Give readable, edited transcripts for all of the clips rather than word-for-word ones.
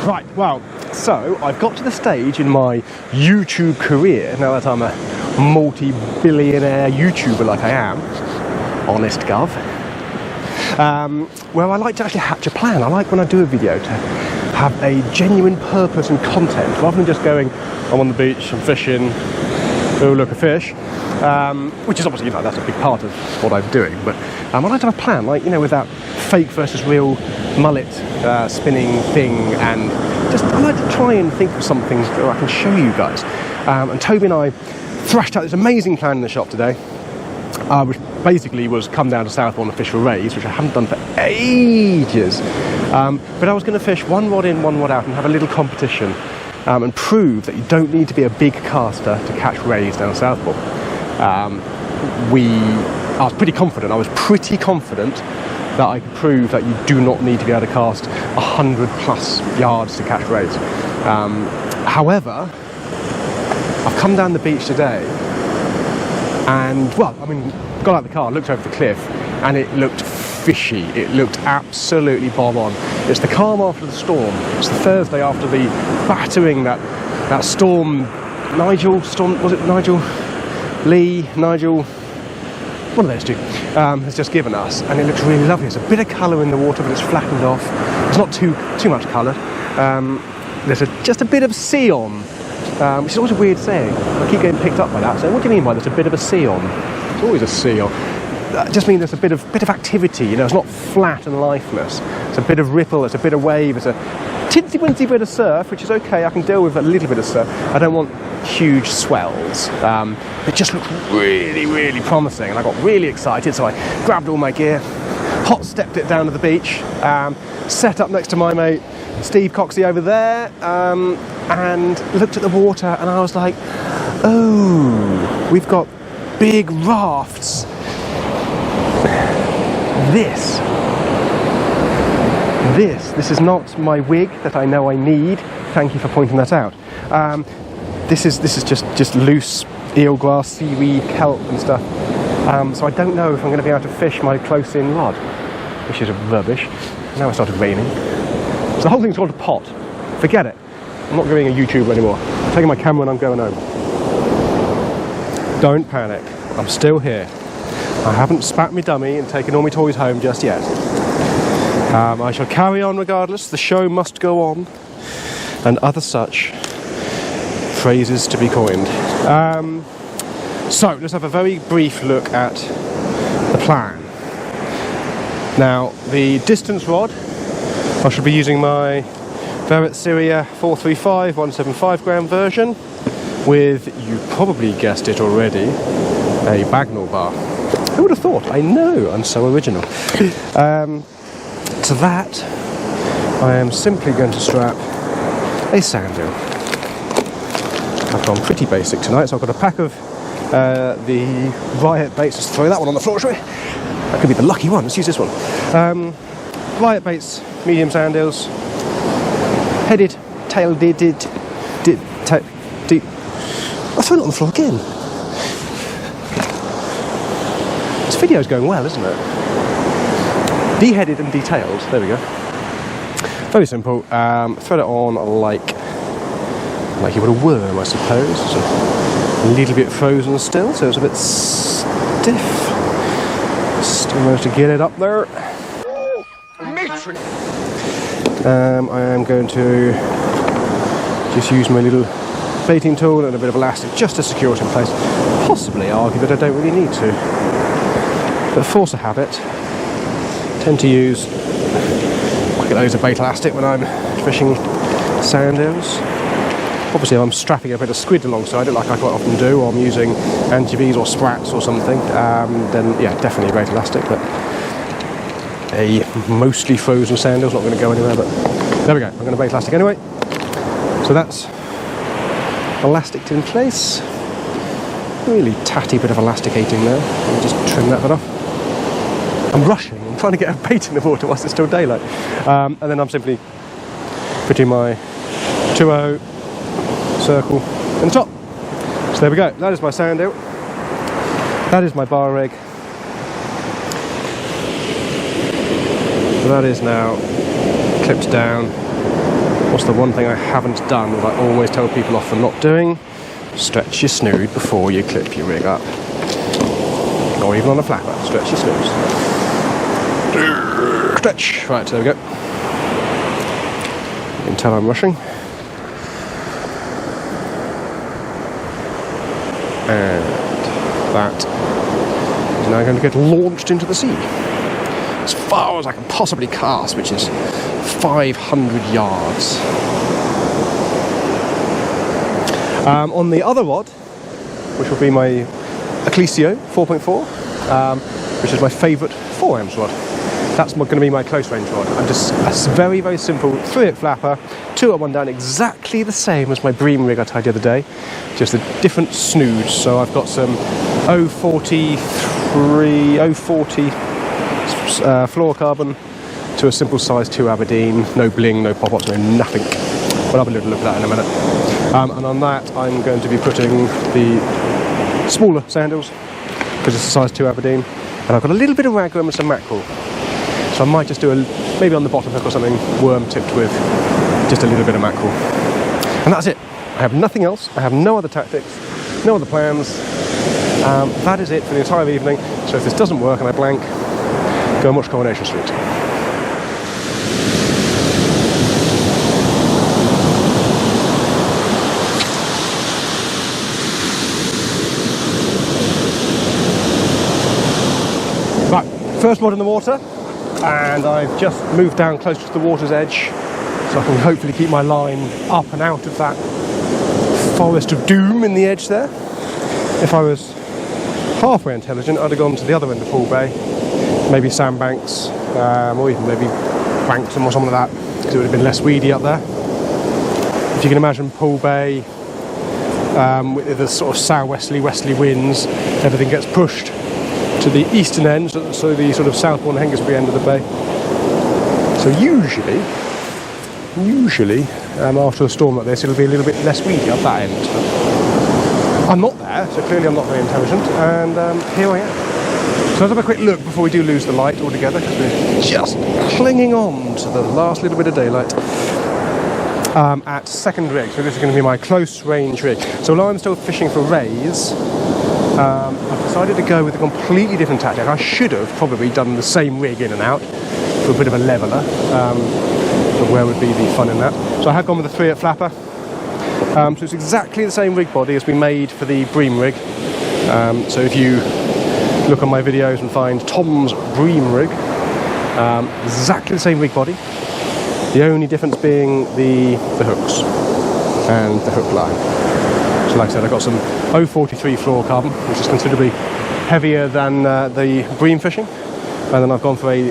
Right, well, so I've got to the stage in my YouTube career, now that I'm a multi-billionaire YouTuber like I am, honest gov, where I like to actually hatch a plan. I like when I do a video to have a genuine purpose and content, rather than just going, I'm on the beach, I'm fishing, oh look, a fish, which is obviously, you know, that's a big part of what I'm doing, but I like to have a plan, like, you know, with that fake versus real mullet spinning thing, and just I like to try and think of something that I can show you guys. And Toby and I thrashed out this amazing plan in the shop today, which basically was come down to Southbourne and fish for rays, which I haven't done for ages. But I was going to fish one rod in, one rod out, and have a little competition, and prove that you don't need to be a big caster to catch rays down Southbourne. I was pretty confident. I was pretty confident that I could prove that you do not need to be able to cast 100+ yards to catch rays. However, I've come down the beach today, and well, I mean, got out of the car, looked over the cliff, and it looked fishy. It looked absolutely bomb on. It's the calm after the storm. It's the Thursday after the battering that storm. Was it Nigel? Lee, Nigel, one of those two, has just given us, and it looks really lovely. There's a bit of colour in the water, but it's flattened off. It's not too much colour. There's just a bit of sea on, which is always a weird saying. I keep getting picked up by that. So what do you mean by there's a bit of a sea on? There's always a sea on. That just means there's a bit of activity. You know, it's not flat and lifeless. It's a bit of ripple. It's a bit of wave. It's a tinsy-wincy bit of surf, which is okay. I can deal with a little bit of surf. I don't want huge swells. It just looked really, really promising, and I got really excited, so I grabbed all my gear, hot stepped it down to the beach, set up next to my mate Steve Coxey over there, and looked at the water, and I was like, oh, we've got big rafts. This is not my wig that I know I need. Thank you for pointing that out. This is just loose eelgrass, seaweed, kelp and stuff. So I don't know if I'm going to be able to fish my close-in rod, which is rubbish. Now it started raining. So the whole thing's called a pot. Forget it. I'm not doing a YouTuber anymore. I'm taking my camera and I'm going home. Don't panic. I'm still here. I haven't spat me dummy and taken all my toys home just yet. I shall carry on regardless. The show must go on, and other such phrases to be coined. So let's have a very brief look at the plan. Now, the distance rod, I shall be using my Verret Syria 435 175 gram version with, you probably guessed it already, a Bagnall bar. Who would have thought? I know, I'm so original. To that, I am simply going to strap a sand reel. I've gone pretty basic tonight, so I've got a pack of the Riot baits. Let's throw that one on the floor, shall we? That could be the lucky one. Let's use this one. Riot baits, medium sand eels, headed, tail deep. I'll throw it on the floor again. This video's going well, isn't it? De-headed and detailed. There we go. Very simple. Thread it on like you would a worm, I suppose. It's a little bit frozen still, so it's a bit stiff. Still managed to get it up there. I am going to just use my little baiting tool and a bit of elastic just to secure it in place. Possibly argue that I don't really need to, but force of habit. Tend to use loads of bait elastic when I'm fishing sand eels. Obviously, if I'm strapping a bit of squid alongside it, like I quite often do, or I'm using anchovies or sprats or something, then yeah, definitely bait elastic. But a mostly frozen sand eel's not going to go anywhere. But there we go. I'm going to bait elastic anyway. So that's elasticed in place. Really tatty bit of elasticating there. Let me just trim that bit off. I'm rushing. I'm trying to get a bait in the water whilst it's still daylight. And then I'm simply putting my 2-0 circle in the top. So there we go. That is my sand eel. That is my bar rig. So that is now clipped down What's the one thing I haven't done that I always tell people off for not doing? Stretch your snood before you clip your rig up. Or even on a flapper, stretch your snooze. Stretch. Right, there we go. You can tell I'm rushing. And that is now going to get launched into the sea. As far as I can possibly cast, which is 500 yards. On the other rod, which will be my Ecclesio 4.4, which is my favourite 4-ounce rod. That's going to be my close range rod. I'm just a very, very simple 3-hook flapper, 2 up, 1 down, exactly the same as my bream rig I tied the other day, just a different snoods. So I've got some 040 fluorocarbon to a simple size 2 Aberdeen, no bling, no pop-ups, no nothing. We'll have a little look at that in a minute. And on that I'm going to be putting the smaller sandals, because it's a size 2 Aberdeen, and I've got a little bit of ragworm and some mackerel. So I might just do maybe on the bottom hook or something, worm tipped with just a little bit of mackerel. And that's it. I have nothing else. I have no other tactics, no other plans. That is it for the entire evening. So if this doesn't work and I blank, go and watch Coronation Street. Right, first rod in the water, and I've just moved down close to the water's edge so I can hopefully keep my line up and out of that forest of doom in the edge there. If I was halfway intelligent, I'd have gone to the other end of Poole Bay, maybe sandbanks, or even maybe Branksome or something like that, because it would have been less weedy up there. If you can imagine Poole Bay, with the sort of southwesterly, westerly winds, everything gets pushed to the eastern end, so the sort of Southbourne, Hengistbury end of the bay. So usually after a storm like this, it'll be a little bit less weedy up that end. I'm not there, so clearly I'm not very intelligent, and here I am. So let's have a quick look before we do lose the light altogether, because we're just clinging on to the last little bit of daylight. At second rig, so this is going to be my close range rig. So while I'm still fishing for rays, I've decided to go with a completely different tactic. I should have probably done the same rig in and out for a bit of a leveller, but where would be the fun in that? So I have gone with a 3-hook flapper. So it's exactly the same rig body as we made for the bream rig. So if you look on my videos and find Tom's bream rig, exactly the same rig body. The only difference being the hooks and the hook line. So like I said, I've got some 043 fluorocarbon, which is considerably heavier than the bream fishing. And then I've gone for a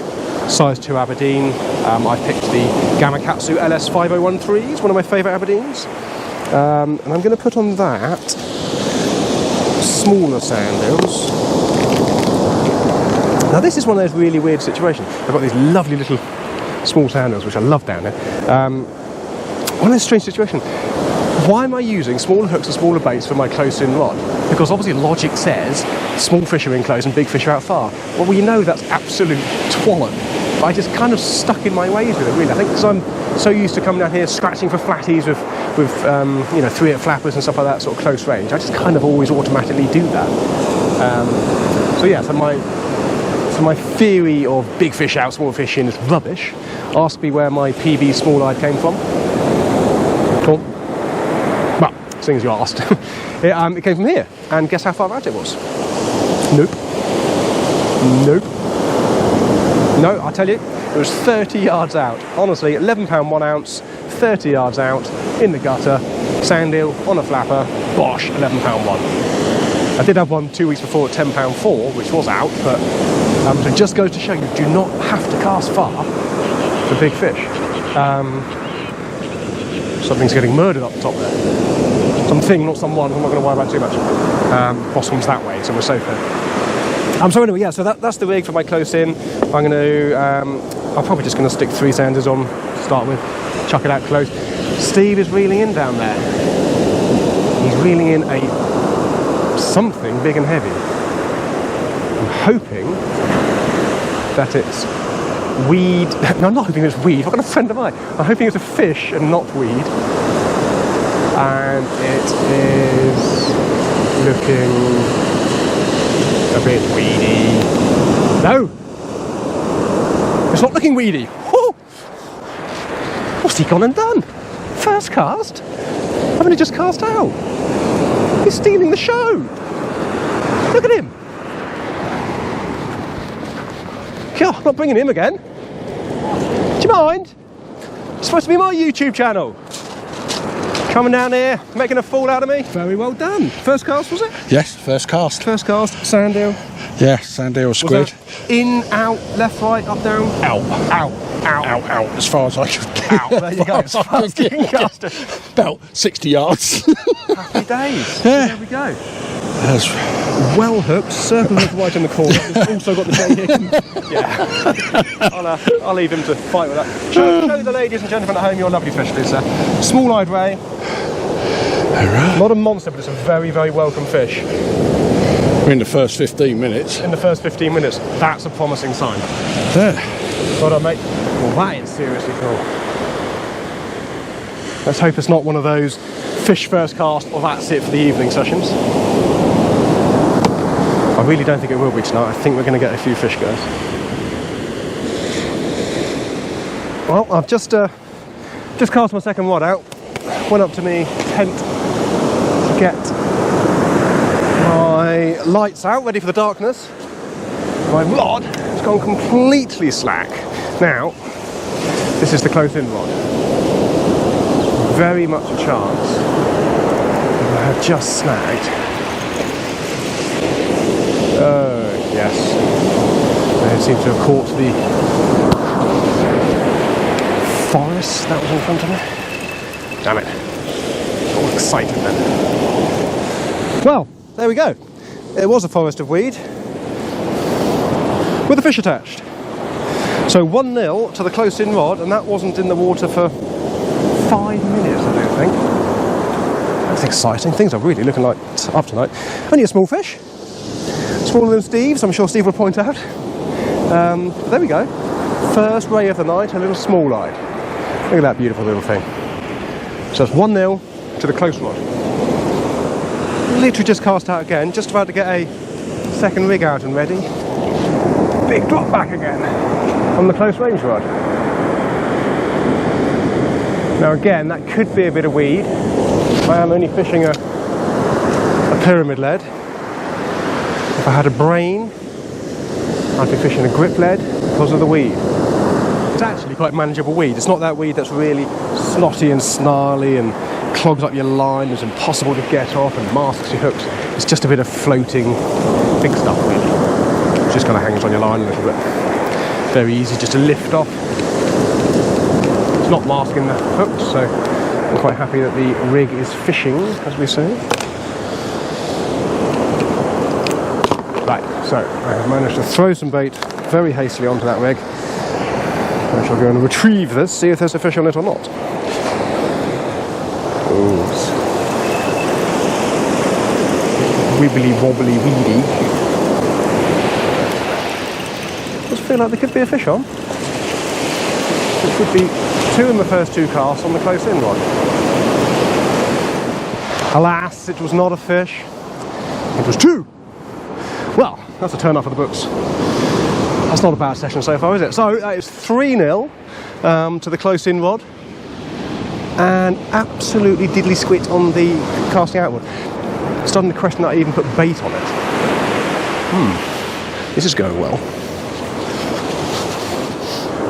size 2 Aberdeen. I picked the Gamakatsu LS 5013, it's one of my favourite Aberdeens. And I'm going to put on that smaller sandals. Now this is one of those really weird situations. I've got these lovely little small sandals, which I love down there. One of those strange situations. Why am I using smaller hooks and smaller baits for my close-in rod? Because obviously logic says small fish are in close and big fish are out far. Well, we know that's absolute twat. But I just kind of stuck in my ways with it, really. I think because I'm so used to coming down here scratching for flatties with 3-hook flappers and stuff like that, sort of close range. I just kind of always automatically do that. So my theory of big fish out, small fish in is rubbish. Ask me where my PB small-eyed came from. Cool. Well, seeing as you asked, it came from here. And guess how far out it was? Nope. No, I tell you, it was 30 yards out. Honestly, £11 1 ounce, 30 yards out, in the gutter, sand eel, on a flapper, bosh, £11 1. I did have one 2 weeks before at £10 4, which was out, but so it just goes to show you do not have to cast far for big fish. Something's getting murdered up the top there. Something, not someone, I'm not going to worry about too much. Boss comes that way, so we're safe there. So anyway, yeah, so that's the rig for my close in. I'm going to, I'm probably just going to stick 3 sanders on to start with, chuck it out close. Steve is reeling in down there. He's reeling in something big and heavy. I'm hoping that it's weed. No, I'm not hoping it's weed. What kind of friend am I? I'm hoping it's a fish and not weed. And it is looking a bit weedy. No! It's not looking weedy. Oh! What's he gone and done? First cast? I've only just cast out. He's stealing the show. Look at him. God, I'm not bringing him again. Do you mind? It's supposed to be my YouTube channel. Coming down here, making a fool out of me. Very well done. First cast, was it? Yes, first cast. First cast, sand eel. Yeah, sand eel squid. In, out, left, right, up, down? Out. Out. Out. Out, out, as far as I could get. Out. There you go. As far as you can cast it. About 60 yards. Happy days. Yeah. There we go. That's well hooked, circle hook right in the corner. It's also got the J Yeah. I'll leave him to fight with that. Show the ladies and gentlemen at home your lovely fish, Lisa. Small-eyed ray. right. Not a monster, but it's a very, very welcome fish. In the first 15 minutes. In the first 15 minutes, that's a promising sign. Yeah. Well done, mate. Well, that is seriously cool. Let's hope it's not one of those fish first cast or that's it for the evening sessions. I really don't think it will be tonight. I think we're going to get a few fish, guys. Well, I've just cast my second rod out. Went up to me tent to get my lights out, ready for the darkness. My rod has gone completely slack. Now, this is the close-in rod. Very much a chance I have just snagged. Oh, yes. They seem to have caught the forest that was in front of me. Damn it. All excited then. Well, there we go. It was a forest of weed with a fish attached. So 1-0 to the close-in rod, and that wasn't in the water for 5 minutes, I don't think. That's exciting. Things are really looking like up tonight. Only a small fish. Smaller than Steve's, I'm sure Steve will point out. There we go. First ray of the night, a little small-eyed. Look at that beautiful little thing. So it's 1-0 to the close rod. Literally just cast out again, just about to get a second rig out and ready. Big drop back again on the close range rod. Now again, that could be a bit of weed. I am only fishing a pyramid lead. If I had a brain, I'd be fishing a grip lead because of the weed. It's actually quite manageable weed. It's not that weed that's really snotty and snarly and clogs up your line, it's impossible to get off and masks your hooks. It's just a bit of floating big stuff really. It just kind of hangs on your line a little bit. Very easy just to lift off. It's not masking the hooks, so I'm quite happy that the rig is fishing, as we say. Right, so I have managed to throw some bait very hastily onto that rig. I shall go and retrieve this, see if there's a fish on it or not. Oops. Wibbly wobbly weedy. Does feel like there could be a fish on. It could be 2 in the first 2 casts on the close in rod. Alas, it was not a fish. It was 2. Well, that's a turn up for the books. That's not a bad session so far, is it? So it's 3-0 to the close-in rod, and absolutely diddly squit on the casting outward. Starting to question that I even put bait on it. This is going well.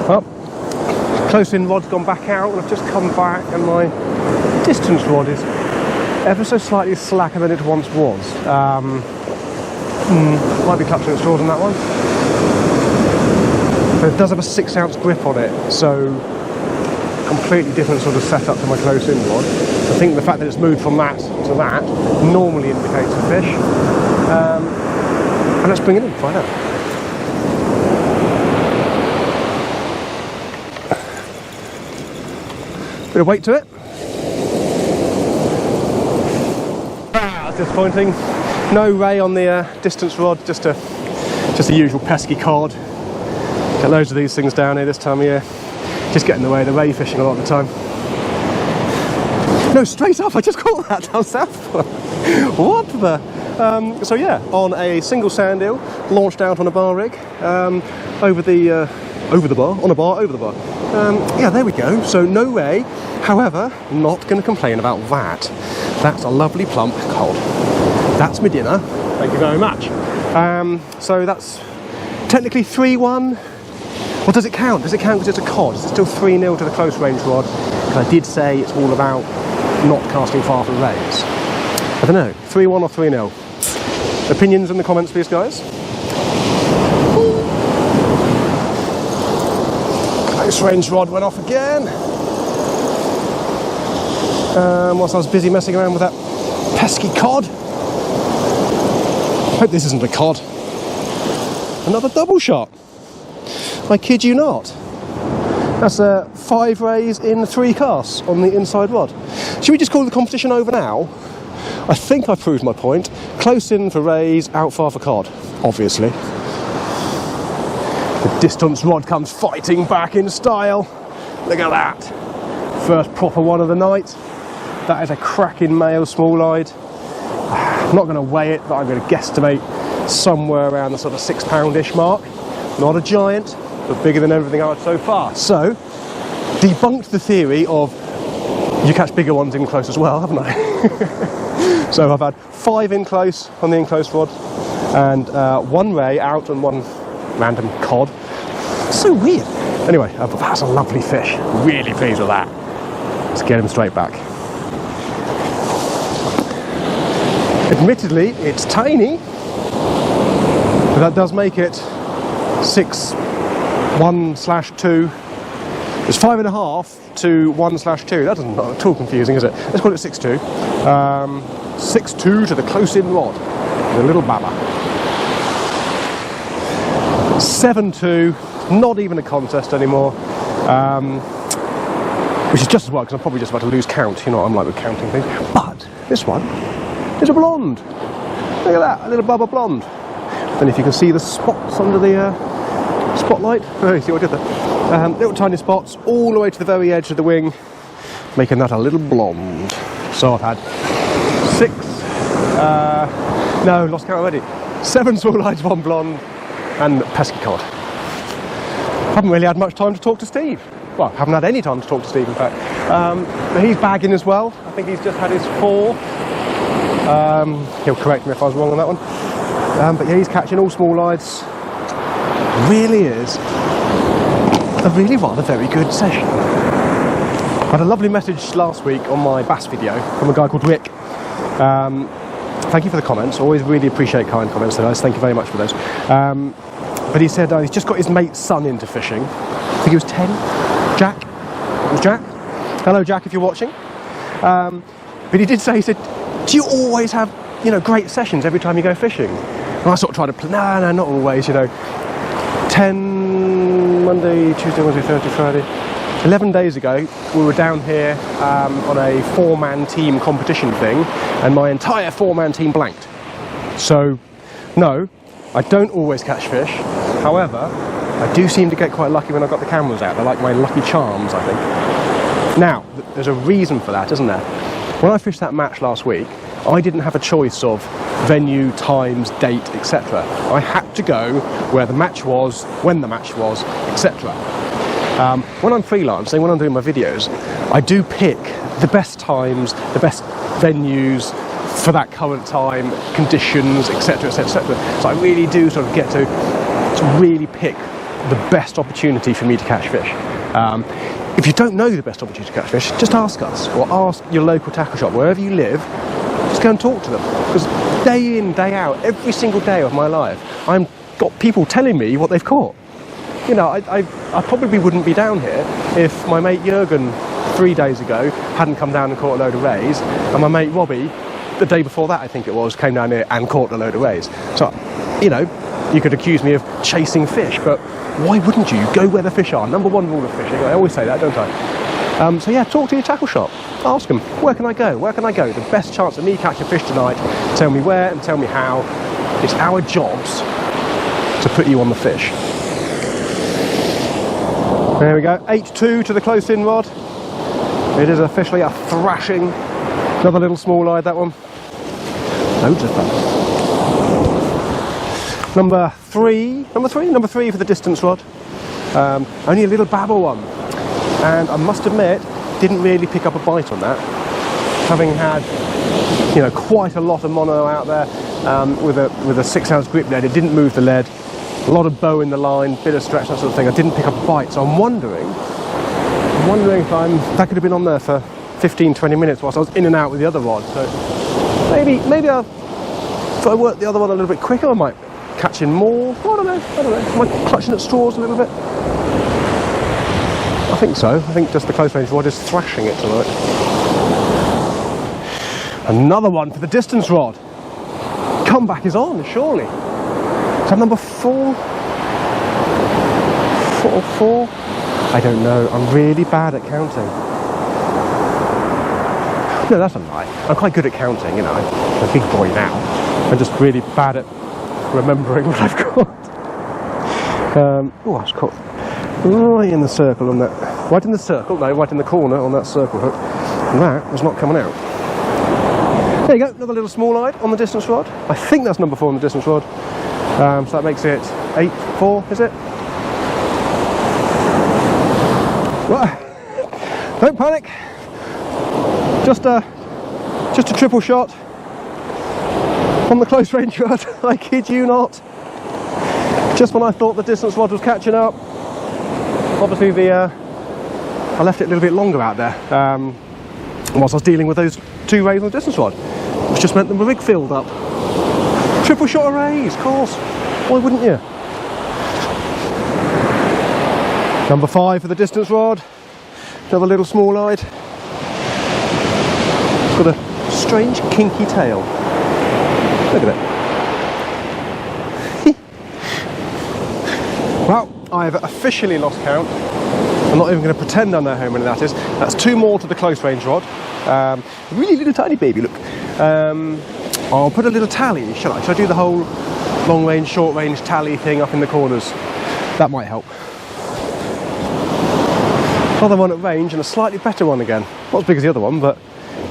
Well, close-in rod's gone back out, and I've just come back, and my distance rod is ever so slightly slacker than it once was. Might be clutching at straws on that one. But it does have a 6-ounce grip on it, so completely different sort of setup to my close-in rod. I think the fact that it's moved from that to that normally indicates a fish. And let's bring it in and find out. Bit of weight to it. That's disappointing. No ray on the distance rod, just the usual pesky cod. Get loads of these things down here this time of year. Just get in the way of the ray fishing a lot of the time. No, straight up, I just caught that down Southbourne. What the? So yeah, on a single sand eel, launched out on a bar rig, over the bar, on a bar, over the bar. Yeah, there we go. So no ray, however, not going to complain about that. That's a lovely plump cod. That's my dinner. Thank you very much. So that's technically 3-1. Well, does it count? Does it count because it's a cod? Is it still 3-0 to the close range rod? Because I did say it's all about not casting far from rays. I don't know, 3-1 or 3-0. Opinions in the comments, please, guys. Close range rod went off again. Whilst I was busy messing around with that pesky cod. Hope this isn't a cod. Another double shot. I kid you not. That's 5 rays in 3 casts on the inside rod. Should we just call the competition over now? I think I proved my point. Close in for rays, out far for cod, obviously. The distance rod comes fighting back in style. Look at that. First proper one of the night. That is a cracking male small-eyed. I'm not going to weigh it, but I'm going to guesstimate somewhere around the sort of 6 pound-ish mark. Not a giant, but bigger than everything I've had so far. So, debunked the theory of you catch bigger ones in close as well, haven't I? So I've had 5 in close on the in close rod, and 1 ray out and 1 random cod. It's so weird. Anyway, that's a lovely fish. Really pleased with that. Let's get him straight back. Admittedly, it's tiny, but that does make it 6-1/2. It's 5.5 to 1/2. That doesn't not at all confusing, is it? Let's call it 6-2. 6-2 to the close-in rod. The little baba. 7-2. Not even a contest anymore. Which is just as well, because I'm probably just about to lose count. You know what I'm like with counting things. But this one is a blonde. Look at that, a little baba blonde. I don't know if you can see the spots under the spotlight. Oh, you see what I did there? Little tiny spots all the way to the very edge of the wing, making that a little blonde. So I've had 6, no, lost count already. 7 small-eyes, 1 blonde, and pesky cod. Haven't really had much time to talk to Steve. Well, haven't had any time to talk to Steve, in fact. But he's bagging as well. I think he's just had his 4. He'll correct me if I was wrong on that one. But yeah, he's catching all small-eyes. Really is a really rather very good session. I had a lovely message last week on my bass video from a guy called Rick. Thank you for the comments. Always really appreciate kind comments, guys. Thank you very much for those. But he said he's just got his mate's son into fishing. I think he was 10. Jack. It was Jack. Hello, Jack, if you're watching. But he did say, he said, do you always have, you know, great sessions every time you go fishing? And I sort of tried to no, not always, you know. 10, Monday, Tuesday, Wednesday, Thursday, Friday. 11 days ago, we were down here on a 4-man team competition thing, and my entire 4-man team blanked. So, no, I don't always catch fish. However, I do seem to get quite lucky when I've got the cameras out. They're like my lucky charms, I think. Now, there's a reason for that, isn't there? When I fished that match last week, I didn't have a choice of venue, times, date, etc. I had to go where the match was, when the match was, etc. When I'm freelancing, when I'm doing my videos, I do pick the best times, the best venues for that current time, conditions, etc, etc, etc. So I really do sort of get to really pick the best opportunity for me to catch fish. If you don't know the best opportunity to catch fish, just ask us, or ask your local tackle shop, wherever you live. Just go and talk to them, because day in, day out, every single day of my life, I've got people telling me what they've caught. You know, I probably wouldn't be down here if my mate Jürgen 3 days ago hadn't come down and caught a load of rays, and my mate Robbie, the day before that I think it was, came down here and caught a load of rays. So, you know, you could accuse me of chasing fish, but why wouldn't you? Go where the fish are. Number 1 rule of fishing. I always say that, don't I? So yeah, talk to your tackle shop. Ask them, where can I go? Where can I go? The best chance of me catching fish tonight. Tell me where and tell me how. It's our jobs to put you on the fish. There we go, 8-2 to the close in rod. It is officially a thrashing. Another little small eye, that one. Loads of fun. Number three for the distance rod. Only a little babble one. And I must admit, didn't really pick up a bite on that. Having had, you know, quite a lot of mono out there with a 6-ounce grip lead, it didn't move the lead. A lot of bow in the line, bit of stretch, that sort of thing. I didn't pick up a bite, so I'm wondering if that could have been on there for 15-20 minutes whilst I was in and out with the other rod. So maybe if I work the other one a little bit quicker, I might catch in more. I don't know. Am I clutching at straws a little bit? I think so. I think just the close range rod is thrashing it tonight. Another one for the distance rod. Comeback is on, surely. Is that number 4? 4? I don't know. I'm really bad at counting. No, that's a lie. I'm quite good at counting, you know. I'm a big boy now. I'm just really bad at remembering what I've got. Oh, I was caught right in the circle on that. Right in the circle? No, right in the corner on that circle hook. And that was not coming out. There you go, another little small eyed on the distance rod. I think that's number 4 on the distance rod. So that makes it 8-4, is it? Right, don't panic. Just a triple shot on the close range rod. I kid you not. Just when I thought the distance rod was catching up, obviously I left it a little bit longer out there whilst I was dealing with those 2 rays on the distance rod, which just meant the rig filled up. Triple shot arrays, of course. Why wouldn't you? Number 5 for the distance rod. Another little small-eyed. It's got a strange kinky tail. Look at it. Well, I've officially lost count. I'm not even going to pretend I know how many that is. That's 2 more to the close range rod. Really little tiny baby, look. I'll put a little tally, shall I? Shall I do the whole long range, short range tally thing up in the corners? That might help. Another one at range and a slightly better one again. Not as big as the other one, but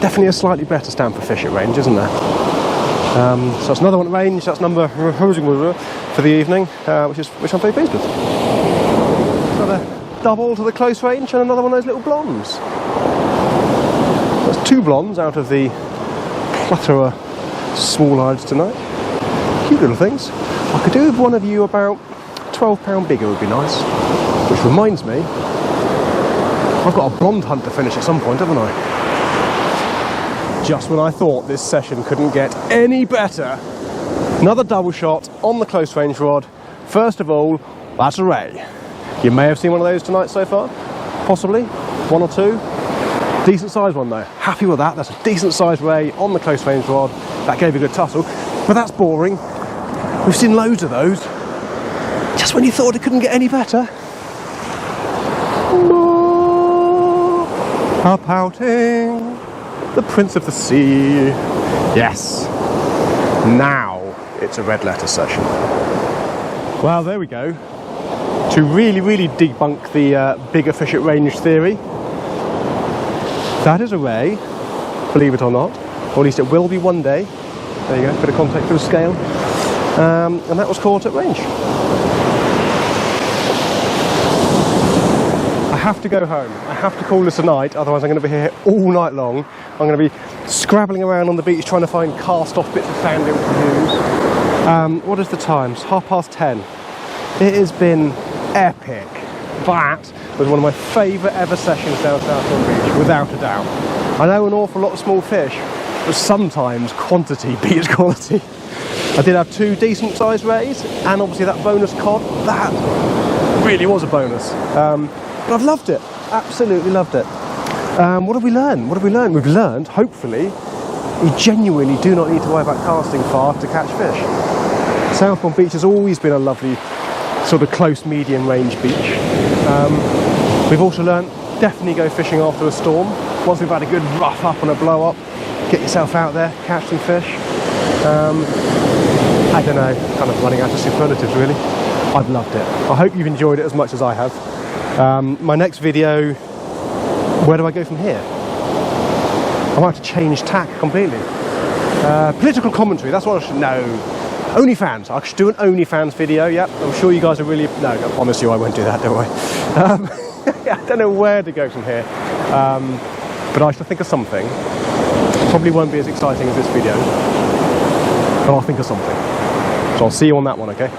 definitely a slightly better Stonfo fish at range, isn't there? So that's another one at range. That's number for the evening, which I'm very pleased with. Another double to the close range and another one of those little blondes. That's 2 blondes out of the plethora small eyes tonight. Cute little things. I could do with one of you about £12 bigger would be nice. Which reminds me, I've got a blonde hunt to finish at some point, haven't I? Just when I thought this session couldn't get any better, another double shot on the close range rod. First of all, that's a ray. You may have seen one of those tonight so far, possibly, 1 or 2. Decent sized one though, happy with that. That's a decent sized ray on the close range rod. That gave a good tussle, but that's boring. We've seen loads of those. Just when you thought it couldn't get any better. Up outing, the Prince of the Sea. Yes, now it's a red letter session. Well, there we go. To really debunk the bigger fish at range theory, that is a ray, believe it or not, or at least it will be one day. There you go, bit of contact through the scale, and that was caught at range. I have to go home. I have to call this a night, otherwise I'm going to be here all night long. I'm going to be scrabbling around on the beach trying to find cast-off bits of sand to use. What is the time? It's 10:30. It has been epic. That was one of my favourite ever sessions down Southbourne Beach, without a doubt. I know an awful lot of small fish, but sometimes quantity beats quality. I did have 2 decent sized rays, and obviously that bonus cod. That really was a bonus. But I've loved it, absolutely loved it. What have we learned? We've learned, hopefully, we genuinely do not need to worry about casting far to catch fish. Southbourne Beach has always been a lovely sort of close medium range beach. We've also learned, definitely go fishing after a storm. Once we've had a good rough up and a blow up, get yourself out there, catch some fish. I don't know, kind of running out of superlatives really. I've loved it. I hope you've enjoyed it as much as I have. My next video, where do I go from here? I might have to change tack completely. Political commentary, that's what I should know. OnlyFans, I should do an OnlyFans video, yep. I'm sure you guys are really, no, I promise you I won't do that, don't I? I don't know where to go from here, but I shall think of something. Probably won't be as exciting as this video, but I'll think of something. So I'll see you on that one, okay?